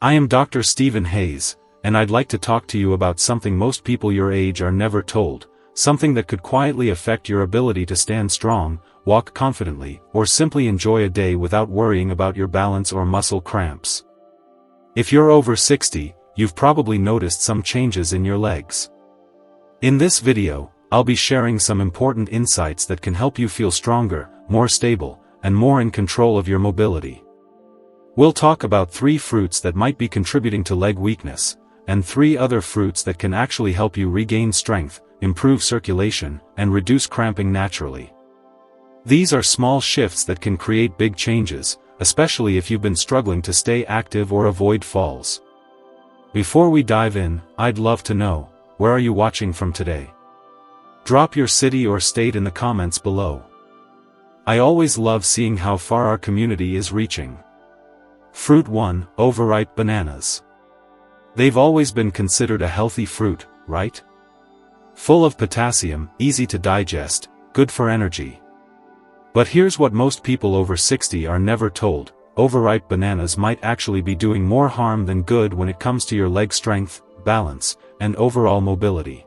I am Dr. Stephen Hayes, and I'd like to talk to you about something most people your age are never told, something that could quietly affect your ability to stand strong, walk confidently, or simply enjoy a day without worrying about your balance or muscle cramps. If you're over 60, you've probably noticed some changes in your legs. In this video, I'll be sharing some important insights that can help you feel stronger, more stable, and more in control of your mobility. We'll talk about 3 fruits that might be contributing to leg weakness, and 3 other fruits that can actually help you regain strength, improve circulation, and reduce cramping naturally. These are small shifts that can create big changes, especially if you've been struggling to stay active or avoid falls. Before we dive in, I'd love to know, where are you watching from today? Drop your city or state in the comments below. I always love seeing how far our community is reaching. Fruit 1, overripe bananas. They've always been considered a healthy fruit, right? Full of potassium, easy to digest, good for energy. But here's what most people over 60 are never told: overripe bananas might actually be doing more harm than good when it comes to your leg strength, balance, and overall mobility.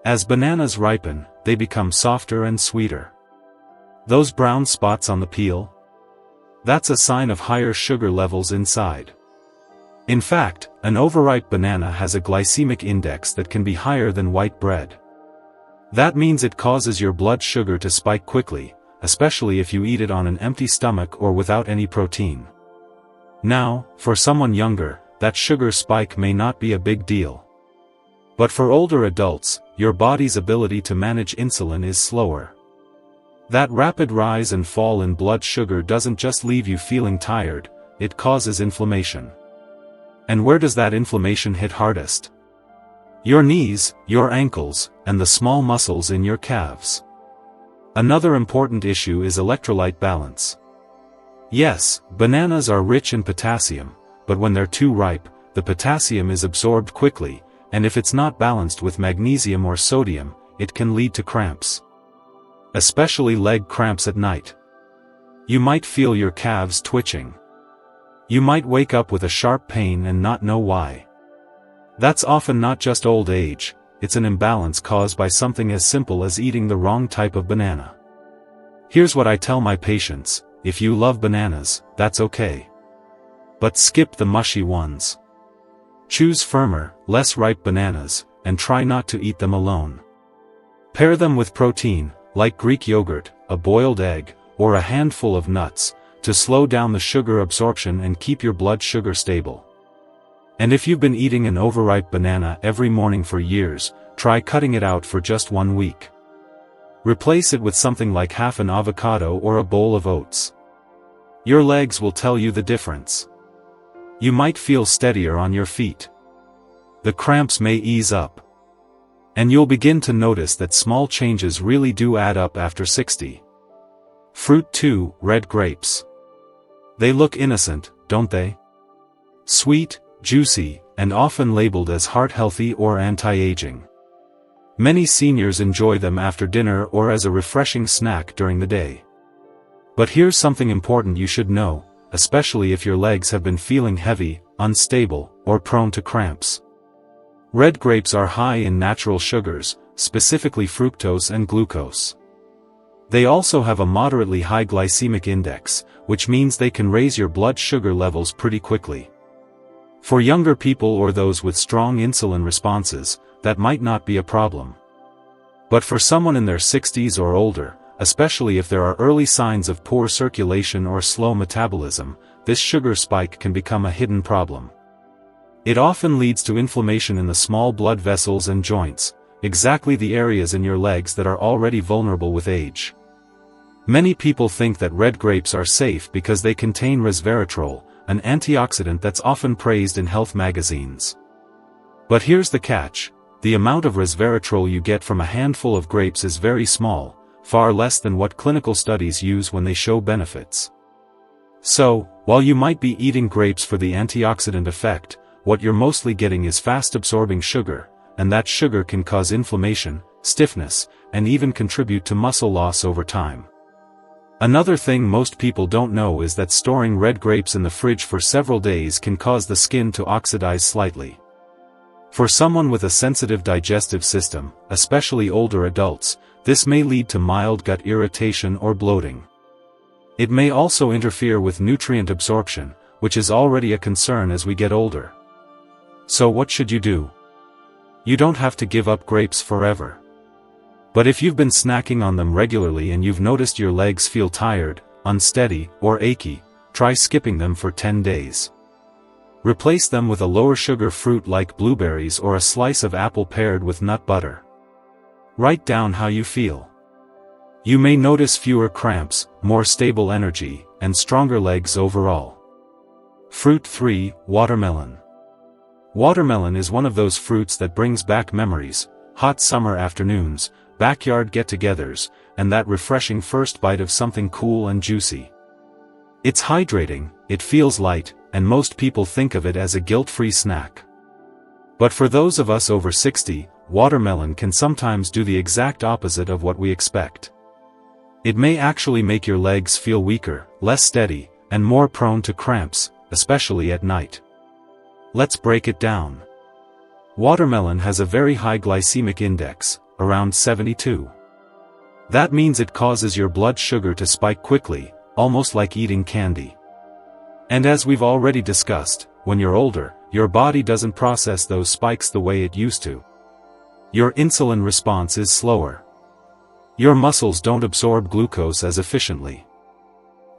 As bananas ripen, they become softer and sweeter. Those brown spots on the peel? That's a sign of higher sugar levels inside. In fact, an overripe banana has a glycemic index that can be higher than white bread. That means it causes your blood sugar to spike quickly, especially if you eat it on an empty stomach or without any protein. Now, for someone younger, that sugar spike may not be a big deal. But for older adults, your body's ability to manage insulin is slower. That rapid rise and fall in blood sugar doesn't just leave you feeling tired, it causes inflammation. And where does that inflammation hit hardest? Your knees, your ankles, and the small muscles in your calves. Another important issue is electrolyte balance. Yes, bananas are rich in potassium, but when they're too ripe, the potassium is absorbed quickly, and if it's not balanced with magnesium or sodium, it can lead to cramps. Especially leg cramps at night. You might feel your calves twitching. You might wake up with a sharp pain and not know why. That's often not just old age, it's an imbalance caused by something as simple as eating the wrong type of banana. Here's what I tell my patients: if you love bananas, that's okay. But skip the mushy ones. Choose firmer, less ripe bananas, and try not to eat them alone. Pair them with protein, like Greek yogurt, a boiled egg, or a handful of nuts, to slow down the sugar absorption and keep your blood sugar stable. And if you've been eating an overripe banana every morning for years, try cutting it out for just 1 week. Replace it with something like half an avocado or a bowl of oats. Your legs will tell you the difference. You might feel steadier on your feet. The cramps may ease up. And you'll begin to notice that small changes really do add up after 60. Fruit 2, red grapes. They look innocent, don't they? Sweet, juicy, and often labeled as heart-healthy or anti-aging. Many seniors enjoy them after dinner or as a refreshing snack during the day. But here's something important you should know, especially if your legs have been feeling heavy, unstable, or prone to cramps. Red grapes are high in natural sugars, specifically fructose and glucose. They also have a moderately high glycemic index, which means they can raise your blood sugar levels pretty quickly. For younger people or those with strong insulin responses, that might not be a problem. But for someone in their 60s or older, especially if there are early signs of poor circulation or slow metabolism, this sugar spike can become a hidden problem. It often leads to inflammation in the small blood vessels and joints, exactly the areas in your legs that are already vulnerable with age. Many people think that red grapes are safe because they contain resveratrol, an antioxidant that's often praised in health magazines. But here's the catch: the amount of resveratrol you get from a handful of grapes is very small, far less than what clinical studies use when they show benefits. So, while you might be eating grapes for the antioxidant effect, what you're mostly getting is fast-absorbing sugar, and that sugar can cause inflammation, stiffness, and even contribute to muscle loss over time. Another thing most people don't know is that storing red grapes in the fridge for several days can cause the skin to oxidize slightly. For someone with a sensitive digestive system, especially older adults, this may lead to mild gut irritation or bloating. It may also interfere with nutrient absorption, which is already a concern as we get older. So what should you do? You don't have to give up grapes forever. But if you've been snacking on them regularly and you've noticed your legs feel tired, unsteady, or achy, try skipping them for 10 days. Replace them with a lower sugar fruit like blueberries or a slice of apple paired with nut butter. Write down how you feel. You may notice fewer cramps, more stable energy, and stronger legs overall. Fruit 3, Watermelon. Watermelon is one of those fruits that brings back memories, hot summer afternoons, backyard get-togethers, and that refreshing first bite of something cool and juicy. It's hydrating, it feels light, and most people think of it as a guilt-free snack. But for those of us over 60, watermelon can sometimes do the exact opposite of what we expect. It may actually make your legs feel weaker, less steady, and more prone to cramps, especially at night. Let's break it down. Watermelon has a very high glycemic index, around 72. That means it causes your blood sugar to spike quickly, almost like eating candy. And as we've already discussed, when you're older, your body doesn't process those spikes the way it used to. Your insulin response is slower. Your muscles don't absorb glucose as efficiently.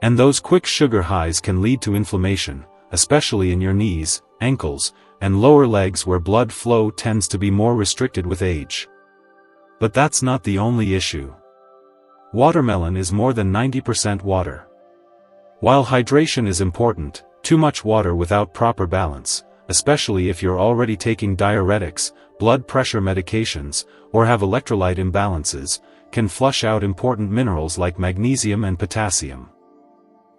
And those quick sugar highs can lead to inflammation, especially in your knees, ankles, and lower legs where blood flow tends to be more restricted with age. But that's not the only issue. Watermelon is more than 90% water. While hydration is important, too much water without proper balance, especially if you're already taking diuretics, blood pressure medications, or have electrolyte imbalances, can flush out important minerals like magnesium and potassium.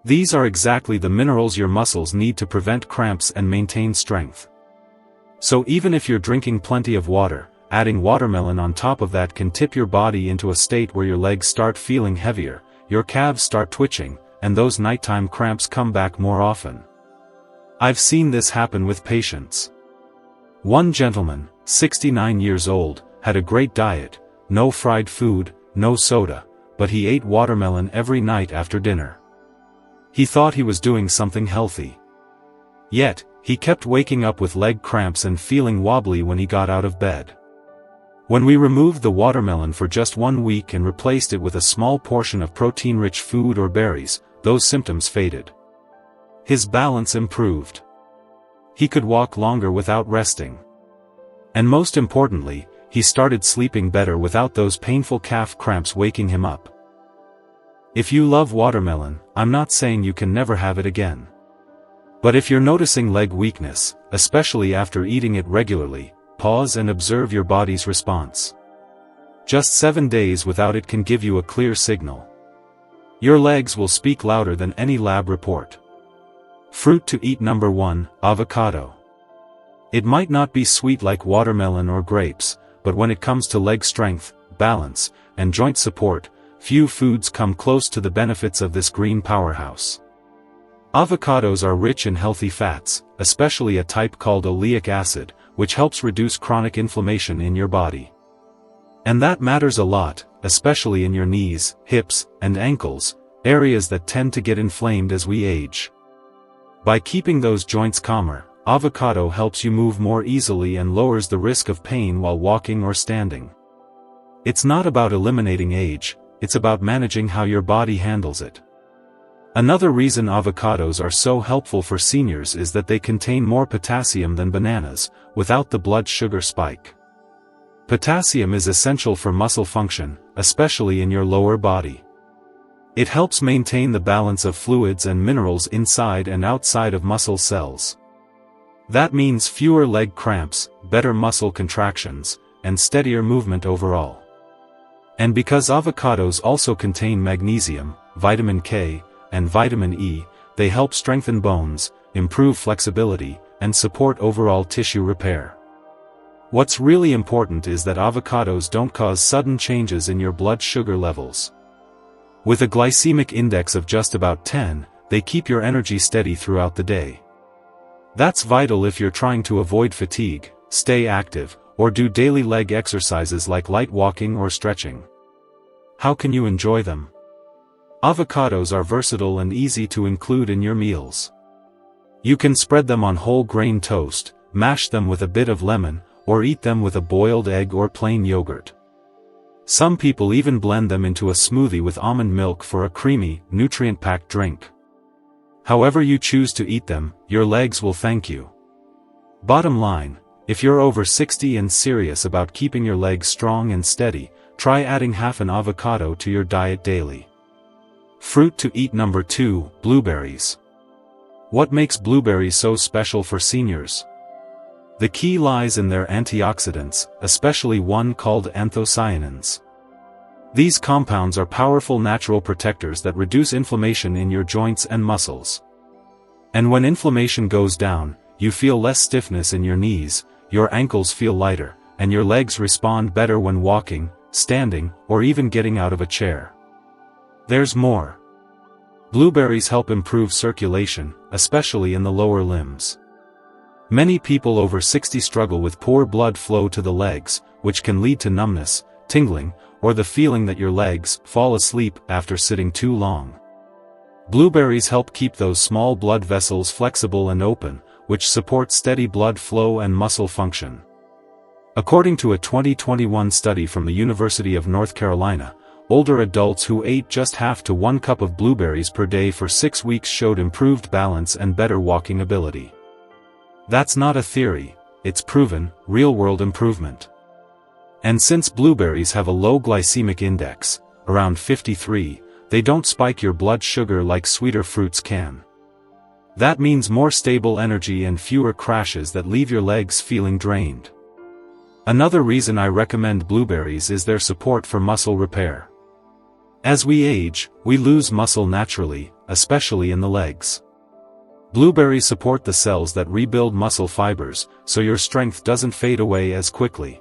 These are exactly the minerals your muscles need to prevent cramps and maintain strength. So even if you're drinking plenty of water, adding watermelon on top of that can tip your body into a state where your legs start feeling heavier, your calves start twitching, and those nighttime cramps come back more often. I've seen this happen with patients. One gentleman, 69 years old, had a great diet, no fried food, no soda, but he ate watermelon every night after dinner. He thought he was doing something healthy. Yet, he kept waking up with leg cramps and feeling wobbly when he got out of bed. When we removed the watermelon for just 1 week and replaced it with a small portion of protein-rich food or berries, those symptoms faded. His balance improved. He could walk longer without resting. And most importantly, he started sleeping better without those painful calf cramps waking him up. If you love watermelon, I'm not saying you can never have it again. But if you're noticing leg weakness, especially after eating it regularly, pause and observe your body's response. Just 7 days without it can give you a clear signal. Your legs will speak louder than any lab report. Fruit to eat number 1, avocado. It might not be sweet like watermelon or grapes, but when it comes to leg strength, balance, and joint support, few foods come close to the benefits of this green powerhouse. Avocados are rich in healthy fats, especially a type called oleic acid, which helps reduce chronic inflammation in your body. And that matters a lot, especially in your knees, hips, and ankles, areas that tend to get inflamed as we age. By keeping those joints calmer, avocado helps you move more easily and lowers the risk of pain while walking or standing. It's not about eliminating age, it's about managing how your body handles it. Another reason avocados are so helpful for seniors is that they contain more potassium than bananas, without the blood sugar spike. Potassium is essential for muscle function, especially in your lower body. It helps maintain the balance of fluids and minerals inside and outside of muscle cells. That means fewer leg cramps, better muscle contractions, and steadier movement overall. And because avocados also contain magnesium, vitamin K, and vitamin E, they help strengthen bones, improve flexibility, and support overall tissue repair. What's really important is that avocados don't cause sudden changes in your blood sugar levels. With a glycemic index of just about 10, they keep your energy steady throughout the day. That's vital if you're trying to avoid fatigue, stay active, or do daily leg exercises like light walking or stretching. How can you enjoy them? Avocados are versatile and easy to include in your meals. You can spread them on whole grain toast, mash them with a bit of lemon, or eat them with a boiled egg or plain yogurt. Some people even blend them into a smoothie with almond milk for a creamy, nutrient-packed drink. However you choose to eat them, your legs will thank you. Bottom line, if you're over 60 and serious about keeping your legs strong and steady, try adding half an avocado to your diet daily. Fruit to eat number 2, blueberries. What makes blueberries so special for seniors? The key lies in their antioxidants, especially one called anthocyanins. These compounds are powerful natural protectors that reduce inflammation in your joints and muscles. And when inflammation goes down, you feel less stiffness in your knees, your ankles feel lighter, and your legs respond better when walking, standing, or even getting out of a chair. There's more. Blueberries help improve circulation, especially in the lower limbs. Many people over 60 struggle with poor blood flow to the legs, which can lead to numbness, tingling, or the feeling that your legs fall asleep after sitting too long. Blueberries help keep those small blood vessels flexible and open, which support steady blood flow and muscle function. According to a 2021 study from the University of North Carolina, older adults who ate just half to 1 cup of blueberries per day for 6 weeks showed improved balance and better walking ability. That's not a theory, it's proven, real-world improvement. And since blueberries have a low glycemic index, around 53, they don't spike your blood sugar like sweeter fruits can. That means more stable energy and fewer crashes that leave your legs feeling drained. Another reason I recommend blueberries is their support for muscle repair. As we age, we lose muscle naturally, especially in the legs. Blueberries support the cells that rebuild muscle fibers, so your strength doesn't fade away as quickly.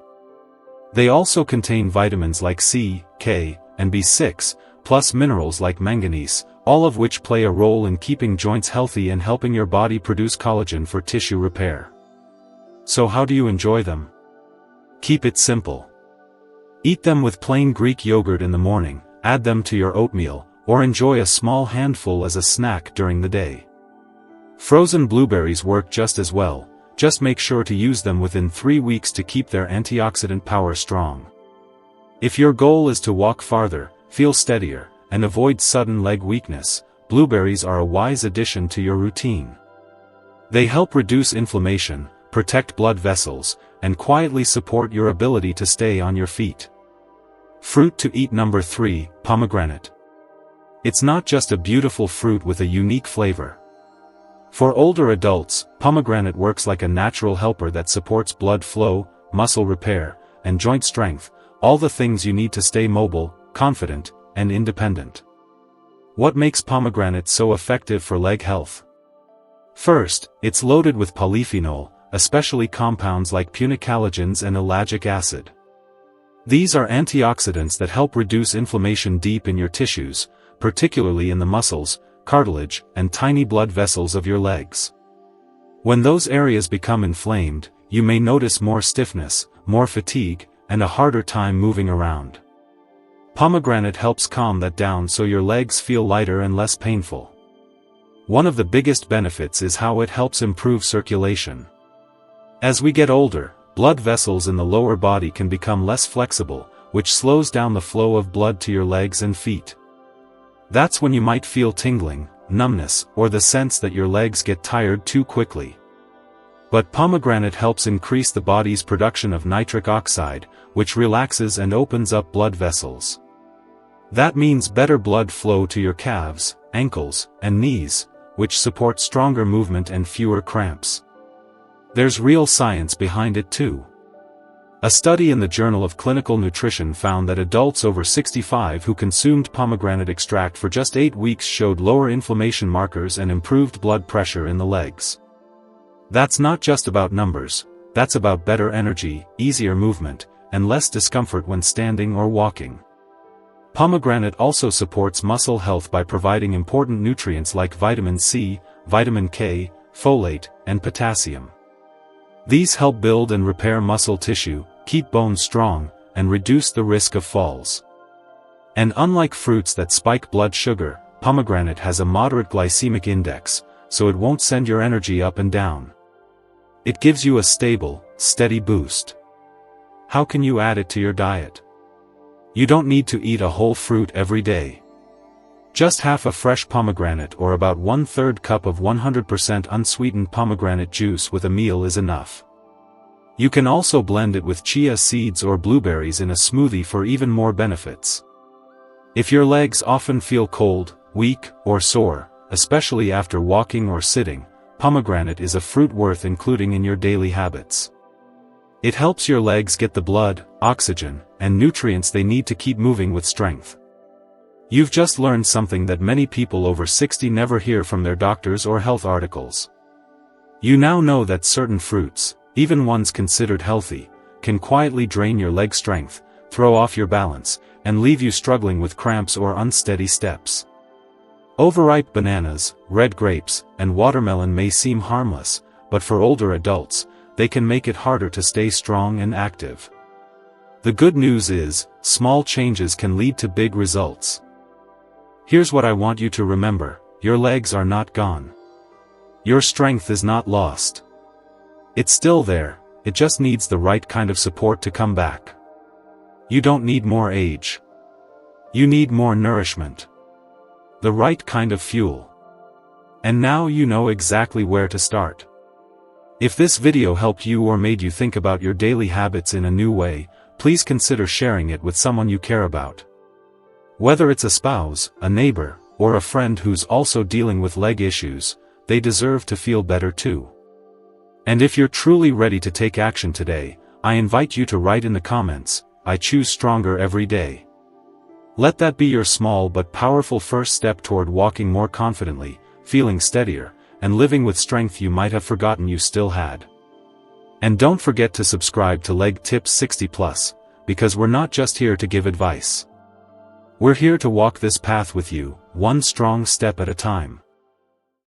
They also contain vitamins like C, K, and B6, plus minerals like manganese, all of which play a role in keeping joints healthy and helping your body produce collagen for tissue repair. So how do you enjoy them? Keep it simple. Eat them with plain Greek yogurt in the morning, add them to your oatmeal, or enjoy a small handful as a snack during the day. Frozen blueberries work just as well, just make sure to use them within 3 weeks to keep their antioxidant power strong. If your goal is to walk farther, feel steadier, and avoid sudden leg weakness, blueberries are a wise addition to your routine. They help reduce inflammation, protect blood vessels, and quietly support your ability to stay on your feet. Fruit to eat number 3, pomegranate. It's not just a beautiful fruit with a unique flavor. For older adults, pomegranate works like a natural helper that supports blood flow, muscle repair, and joint strength, all the things you need to stay mobile, confident, and independent. What makes pomegranate so effective for leg health? First, it's loaded with polyphenol, especially compounds like punicalagins and ellagic acid. These are antioxidants that help reduce inflammation deep in your tissues, particularly in the muscles, cartilage, and tiny blood vessels of your legs. When those areas become inflamed, you may notice more stiffness, more fatigue, and a harder time moving around. Pomegranate helps calm that down so your legs feel lighter and less painful. One of the biggest benefits is how it helps improve circulation. As we get older, blood vessels in the lower body can become less flexible, which slows down the flow of blood to your legs and feet. That's when you might feel tingling, numbness, or the sense that your legs get tired too quickly. But pomegranate helps increase the body's production of nitric oxide, which relaxes and opens up blood vessels. That means better blood flow to your calves, ankles, and knees, which support stronger movement and fewer cramps. There's real science behind it too. A study in the Journal of Clinical Nutrition found that adults over 65 who consumed pomegranate extract for just 8 weeks showed lower inflammation markers and improved blood pressure in the legs. That's not just about numbers, that's about better energy, easier movement, and less discomfort when standing or walking. Pomegranate also supports muscle health by providing important nutrients like vitamin C, vitamin K, folate, and potassium. These help build and repair muscle tissue, keep bones strong, and reduce the risk of falls. And unlike fruits that spike blood sugar, pomegranate has a moderate glycemic index, so it won't send your energy up and down. It gives you a stable, steady boost. How can you add it to your diet? You don't need to eat a whole fruit every day. Just half a fresh pomegranate or about 1/3 cup of 100% unsweetened pomegranate juice with a meal is enough. You can also blend it with chia seeds or blueberries in a smoothie for even more benefits. If your legs often feel cold, weak, or sore, especially after walking or sitting, pomegranate is a fruit worth including in your daily habits. It helps your legs get the blood, oxygen, and nutrients they need to keep moving with strength. You've just learned something that many people over 60 never hear from their doctors or health articles. You now know that certain fruits, even ones considered healthy, can quietly drain your leg strength, throw off your balance, and leave you struggling with cramps or unsteady steps. Overripe bananas, red grapes, and watermelon may seem harmless, but for older adults, they can make it harder to stay strong and active. The good news is, small changes can lead to big results. Here's what I want you to remember: your legs are not gone. Your strength is not lost. It's still there, it just needs the right kind of support to come back. You don't need more age. You need more nourishment. The right kind of fuel. And now you know exactly where to start. If this video helped you or made you think about your daily habits in a new way, please consider sharing it with someone you care about. Whether it's a spouse, a neighbor, or a friend who's also dealing with leg issues, they deserve to feel better too. And if you're truly ready to take action today, I invite you to write in the comments, "I choose stronger every day." Let that be your small but powerful first step toward walking more confidently, feeling steadier, and living with strength you might have forgotten you still had. And don't forget to subscribe to Leg Tips 60+, because we're not just here to give advice. We're here to walk this path with you, one strong step at a time.